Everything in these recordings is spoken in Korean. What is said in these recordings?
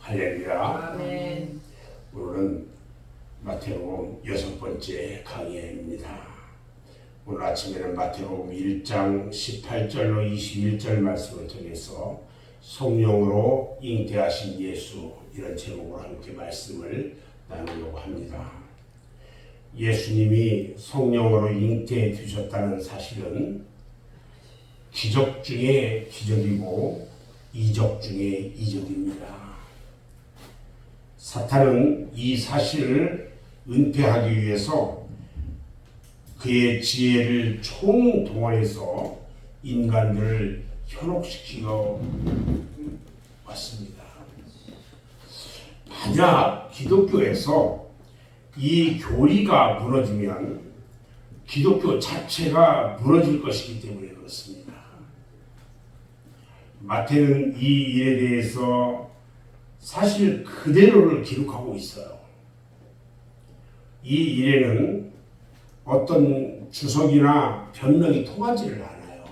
할렐루야. 아멘. 오늘은 마태복음 6번째 강의입니다. 오늘 아침에는 마태복음 1장 18절로 21절 말씀을 통해서 성령으로 잉태하신 예수, 이런 제목으로 함께 말씀을 나누려고 합니다. 예수님이 성령으로 잉태해 주셨다는 사실은 기적 중에 기적이고 이적 중에 이적입니다. 사탄은 이 사실을 은폐하기 위해서 그의 지혜를 총동원해서 인간들을 현혹시키고 왔습니다. 만약 기독교에서 이 교리가 무너지면 기독교 자체가 무너질 것이기 때문에 그렇습니다. 마태는 이 일에 대해서 사실 그대로를 기록하고 있어요. 이 일에는 어떤 주석이나 변명이 통하지를 않아요.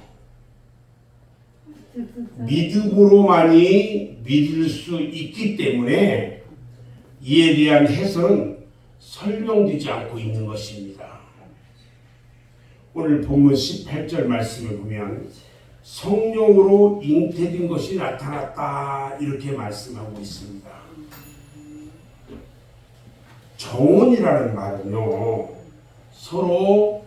믿음으로만이 믿을 수 있기 때문에 이에 대한 해설은 설명되지 않고 있는 것입니다. 오늘 본문 18절 말씀을 보면 성령으로 잉태된 것이 나타났다, 이렇게 말씀하고 있습니다. 정혼이라는 말은요, 서로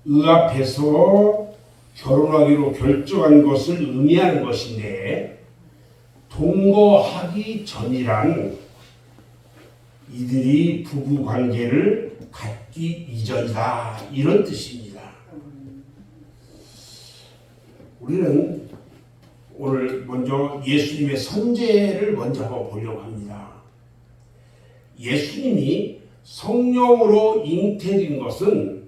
의합해서 결혼하기로 결정한 것을 의미하는 것인데, 동거하기 전이란 이들이 부부 관계를 갖기 이전이다, 이런 뜻입니다. 우리는 오늘 먼저 예수님의 선제를 먼저 한번 보려고 합니다. 예수님이 성령으로 잉태된 것은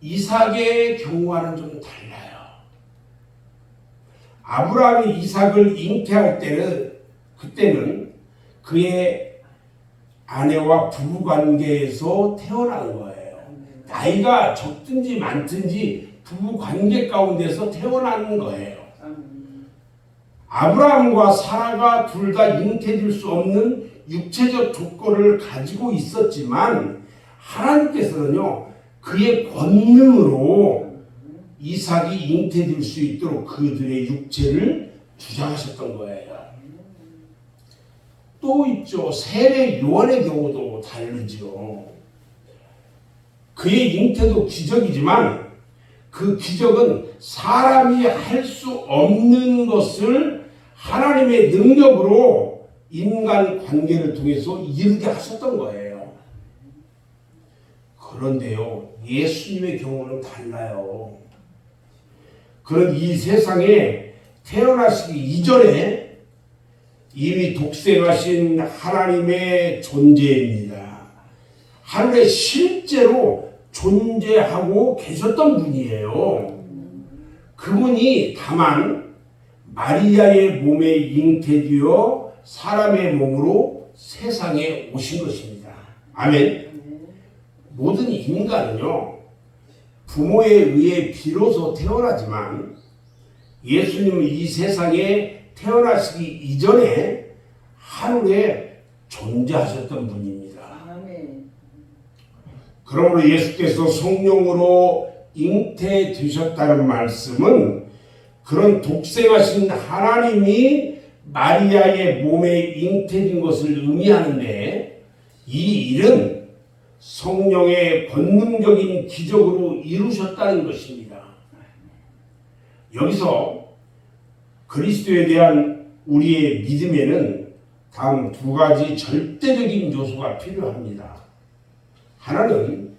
이삭의 경우와는 좀 달라요. 아브라함이 이삭을 잉태할 때는 그때는 그의 아내와 부부관계에서 태어난 거예요. 나이가 적든지 많든지 부부 관계 가운데서 태어난 거예요. 아브라함과 사라가 둘 다 잉태될 수 없는 육체적 조건을 가지고 있었지만 하나님께서는요, 그의 권능으로 이삭이 잉태될 수 있도록 그들의 육체를 주장하셨던 거예요. 또 있죠. 세례 요한의 경우도 다르죠. 그의 잉태도 기적이지만 그 기적은 사람이 할 수 없는 것을 하나님의 능력으로 인간 관계를 통해서 이루게 하셨던 거예요. 그런데요, 예수님의 경우는 달라요. 그런 이 세상에 태어나시기 이전에 이미 독생하신 하나님의 존재입니다. 하늘에 실제로 존재하고 계셨던 분이에요. 그분이 다만 마리아의 몸에 잉태되어 사람의 몸으로 세상에 오신 것입니다. 아멘. 모든 인간은요, 부모에 의해 비로소 태어나지만 예수님은 이 세상에 태어나시기 이전에 하늘에 존재하셨던 분입니다. 그러므로 예수께서 성령으로 잉태되셨다는 말씀은 그런 독생하신 하나님이 마리아의 몸에 잉태된 것을 의미하는데, 이 일은 성령의 권능적인 기적으로 이루셨다는 것입니다. 여기서 그리스도에 대한 우리의 믿음에는 다음 두 가지 절대적인 요소가 필요합니다. 하나는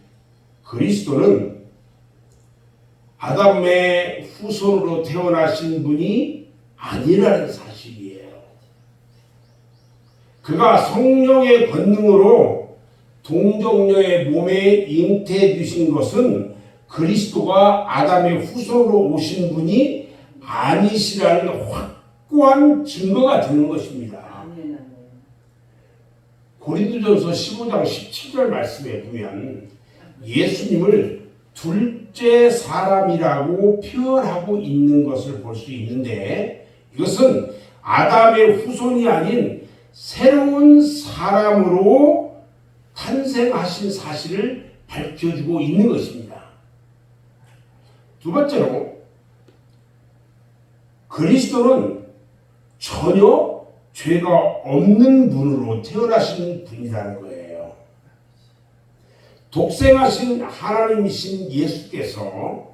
그리스도는 아담의 후손으로 태어나신 분이 아니라는 사실이에요. 그가 성령의 권능으로 동정녀의 몸에 잉태되신 것은 그리스도가 아담의 후손으로 오신 분이 아니시라는 확고한 증거가 되는 것입니다. 고린도전서 15장 17절 말씀에 보면 예수님을 둘째 사람이라고 표현하고 있는 것을 볼 수 있는데, 이것은 아담의 후손이 아닌 새로운 사람으로 탄생하신 사실을 밝혀주고 있는 것입니다. 두 번째로, 그리스도는 전혀 죄가 없는 분으로 태어나신 분이라는 거예요. 독생하신 하나님이신 예수께서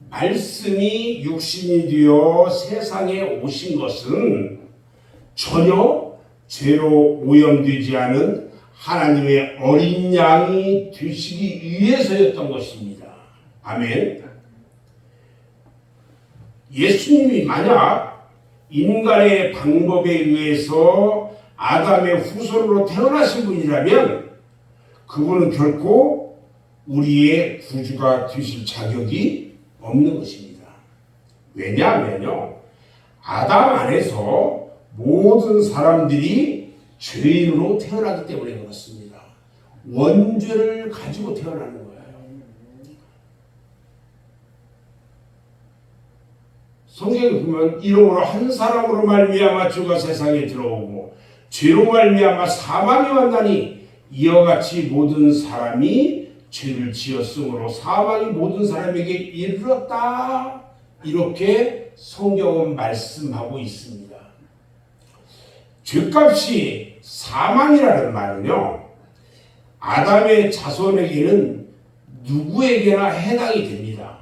말씀이 육신이 되어 세상에 오신 것은 전혀 죄로 오염되지 않은 하나님의 어린 양이 되시기 위해서였던 것입니다. 아멘. 예수님이 만약 인간의 방법에 의해서 아담의 후손으로 태어나신 분이라면 그분은 결코 우리의 구주가 되실 자격이 없는 것입니다. 왜냐하면요, 아담 안에서 모든 사람들이 죄인으로 태어나기 때문에 그렇습니다. 원죄를 가지고 태어나는 거예요. 성경에 보면 이름으로 한 사람으로 말미암아 죄가 세상에 들어오고 죄로 말미암아 사망이 왔나니 이와 같이 모든 사람이 죄를 지었으므로 사망이 모든 사람에게 이르렀다. 이렇게 성경은 말씀하고 있습니다. 죄값이 사망이라는 말은요, 아담의 자손에게는 누구에게나 해당이 됩니다.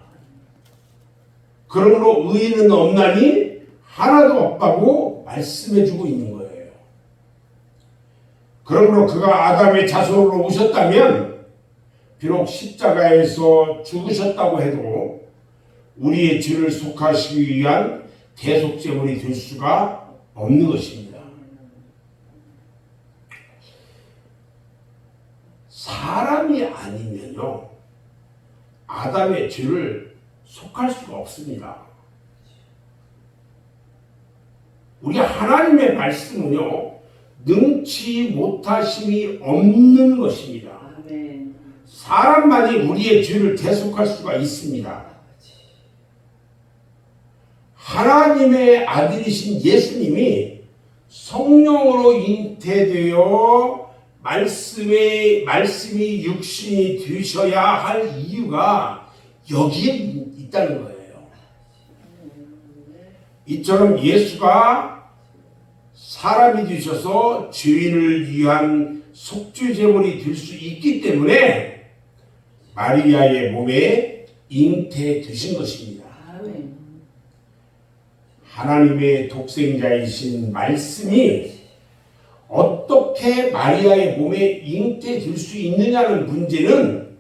그러므로 의인은 없나니 하나도 없다고 말씀해주고 있는 거예요. 그러므로 그가 아담의 자손으로 오셨다면 비록 십자가에서 죽으셨다고 해도 우리의 죄를 속하시기 위한 대속제물이 될 수가 없는 것입니다. 사람이 아니면요, 아담의 죄를 속할 수가 없습니다. 우리 하나님의 말씀은요, 능치 못하심이 없는 것입니다. 사람만이 우리의 죄를 대속할 수가 있습니다. 하나님의 아들이신 예수님이 성령으로 잉태되어 말씀이 육신이 되셔야 할 이유가 여기에 있다는 거예요. 이처럼 예수가 사람이 되셔서 죄인을 위한 속죄 제물이 될 수 있기 때문에 마리아의 몸에 잉태되신 것입니다. 하나님의 독생자이신 말씀이 어떻게 마리아의 몸에 잉태될 수 있느냐는 문제는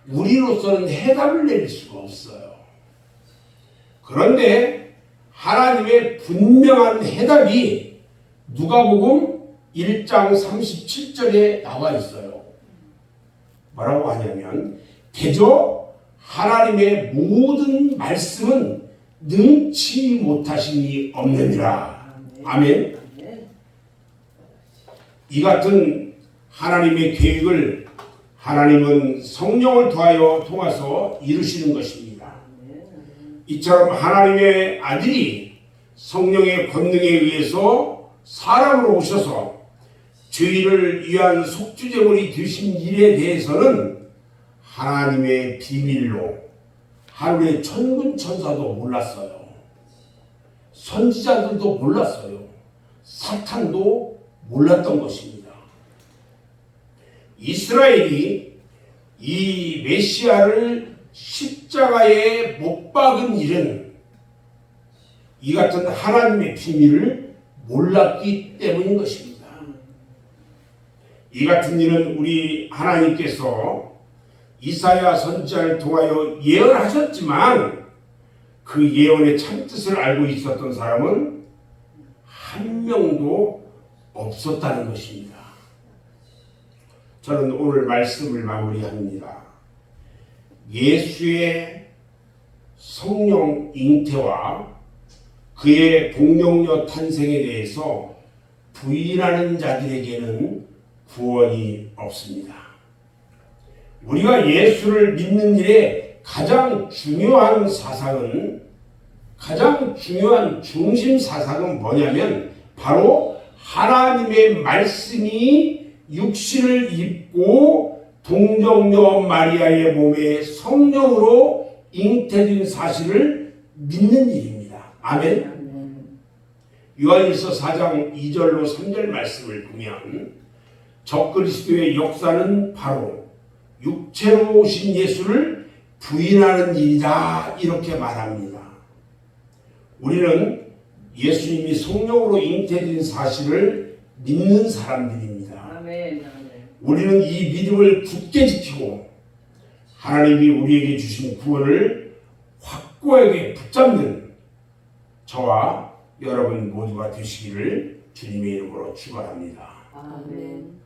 우리로서는 해답을 내릴 수가 없어요. 그런데 하나님의 분명한 해답이 누가복음 1장 37절에 나와 있어요. 뭐라고 하냐면, 대저 하나님의 모든 말씀은 능치 못하심이 없느니라. 아멘. 이 같은 하나님의 계획을 하나님은 성령을 통해서 이루시는 것입니다. 이처럼 하나님의 아들이 성령의 권능에 의해서 사람으로 오셔서 죄인을 위한 속죄제물이 되신 일에 대해서는 하나님의 비밀로 하늘의 천군 천사도 몰랐어요. 선지자들도 몰랐어요. 사탄도 몰랐던 것입니다. 이스라엘이 이 메시아를 십자가에 못 박은 일은 이 같은 하나님의 비밀을 몰랐기 때문인 것입니다. 이 같은 일은 우리 하나님께서 이사야 선지자를 통하여 예언하셨지만 그 예언의 참뜻을 알고 있었던 사람은 한 명도 없었다는 것입니다. 저는 오늘 말씀을 마무리합니다. 예수의 성령 잉태와 그의 동력녀 탄생에 대해서 부인하는 자들에게는 구원이 없습니다. 우리가 예수를 믿는 일에 가장 중요한 사상은 가장 중요한 중심 사상은 뭐냐면 바로 하나님의 말씀이 육신을 입고 동정녀 마리아의 몸에 성령으로 잉태된 사실을 믿는 일입니다. 아멘. 요한일서 4장 2절로 3절 말씀을 보면 적그리스도의 역사는 바로 육체로 오신 예수를 부인하는 일이다 이렇게 말합니다. 우리는 예수님이 성령으로 잉태된 사실을 믿는 사람들입니다. 아멘. 우리는 이 믿음을 굳게 지키고 하나님이 우리에게 주신 구원을 확고하게 붙잡는 저와 여러분 모두가 되시기를 주님의 이름으로 축원합니다. 아멘.